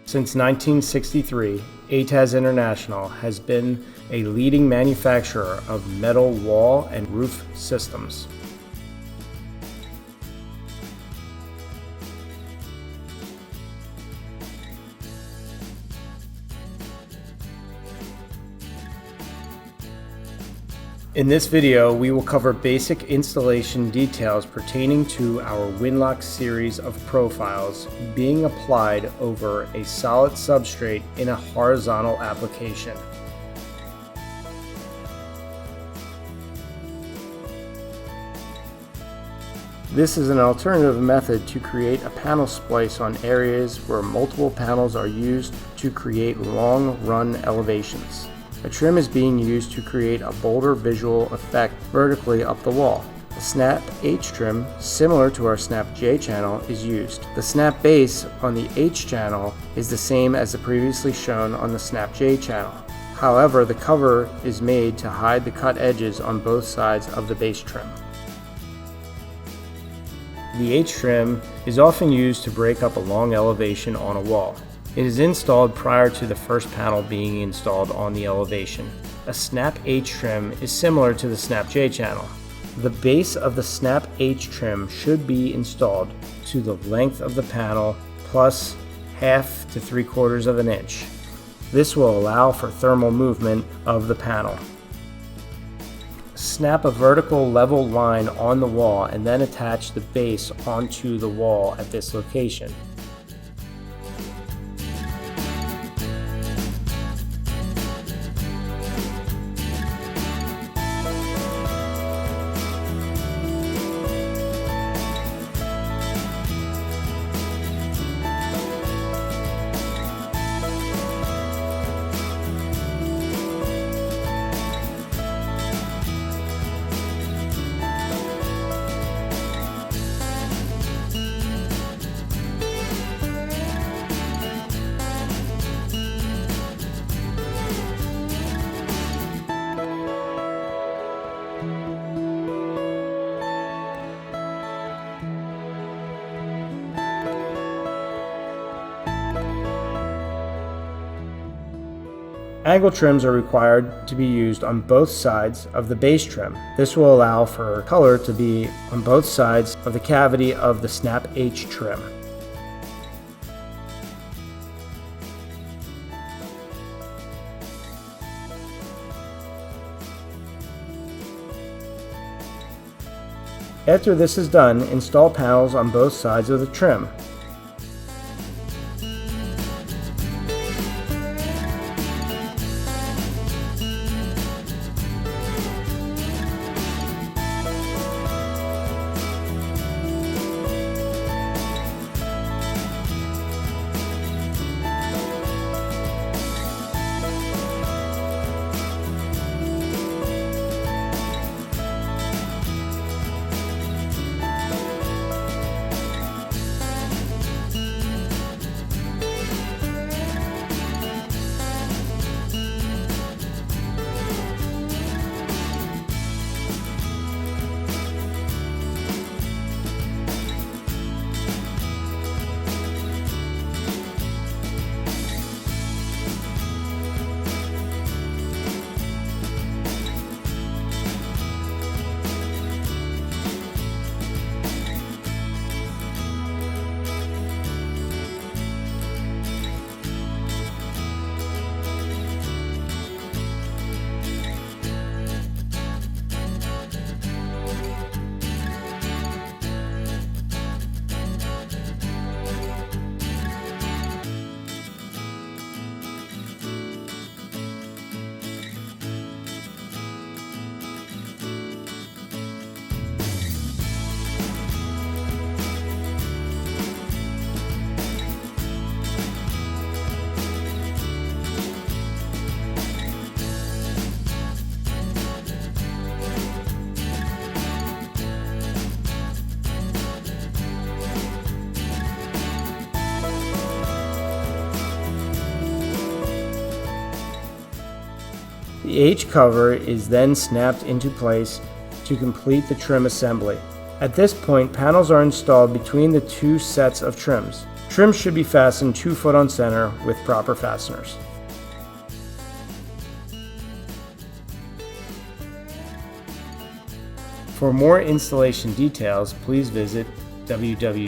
Since 1963, ATAS International has been a leading manufacturer of metal wall and roof systems. In this video, we will cover basic installation details pertaining to our Winlock series of profiles being applied over a solid substrate in a horizontal application. This is an alternative method to create a panel splice on areas where multiple panels are used to create long-run elevations. A trim is being used to create a bolder visual effect vertically up the wall. The snap H trim, similar to our snap J channel, is used. The snap base on the H channel is the same as the previously shown on the snap J channel. However, the cover is made to hide the cut edges on both sides of the base trim. The H trim is often used to break up a long elevation on a wall. It is installed prior to the first panel being installed on the elevation. A snap H trim is similar to the snap J channel. The base of the snap H trim should be installed to the length of the panel plus 1/2 to 3/4 of an inch. This will allow for thermal movement of the panel. Snap a vertical level line on the wall and then attach the base onto the wall at this location. Angle trims are required to be used on both sides of the base trim. This will allow for color to be on both sides of the cavity of the snap H trim. After this is done, install panels on both sides of the trim. The H cover is then snapped into place to complete the trim assembly. At this point, panels are installed between the two sets of trims. Trims should be fastened 2 foot on center with proper fasteners. For more installation details, please visit www.ataz.com.